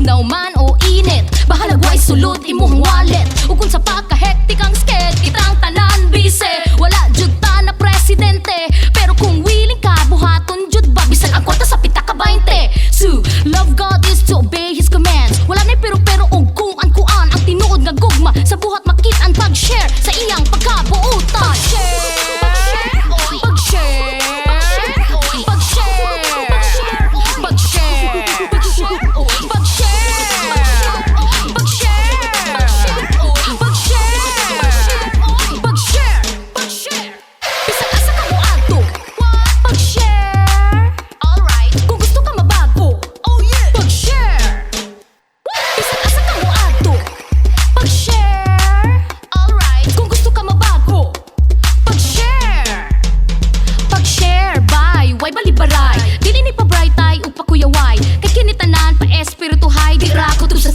Linaw man o init, bahalag way sulod imuhang wallet. Ug kung sa pagka-hectic ang sked, kitang tanan bise. Wala jud ta na presidente, pero kung willing ka buhaton jud ba bisan ang kwarta sa pita ka 20. So, love God is to obey His commands. Wala na pero og kung an ang tinuod nga gugma sa buhat makit-an pag-share sa iyang pagkabuutan.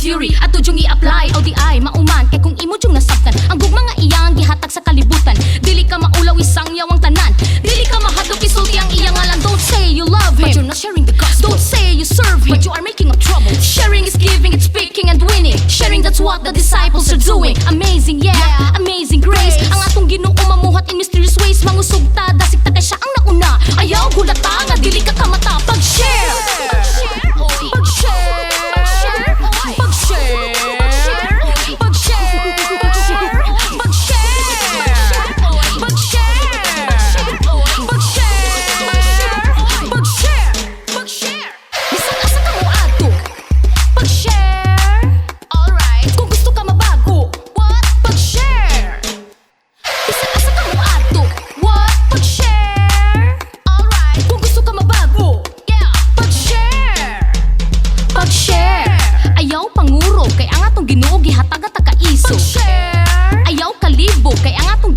Theory at tudyong i-apply o di ay mauman kay kung imo dyong nasabtan ang gugma nga iyang gihatag sa kalibutan. Dili ka maulaw isang yawang tanan, dili ka mahadlok isulti ang iyang ngalan. Don't say you love him but you're not sharing the gospel. Don't say you serve him but you are making up trouble. Sharing is giving, it's speaking and winning. Sharing, that's what the disciples are doing. Amazing, yeah, amazing grace. Ang atong Ginoo mamuhat in mysterious ways. Mangusog ta, dasig ta kay siya ang nauna. Ayaw gulata nga dili ka kamata. Pag-share, pag-share,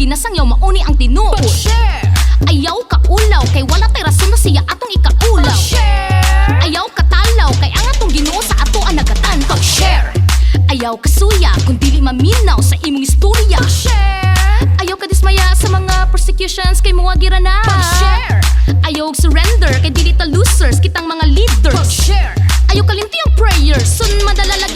ginasang yaw mauni ang tinuod. Ayaw ka ulaw kay wala tay rason na siya atong ikaulaw. Ayaw ka talaw kay ang atong Ginoo sa ato ang nagatan. Pag-share. Ayaw ka suya kung dili maminaw sa imong istorya. Ayaw ka dismaya sa mga persecutions kay mga girana. Pag-share. Ayaw surrender kay dili ta losers kitang mga leaders. Ayaw kalimti ang prayers sun madala lagi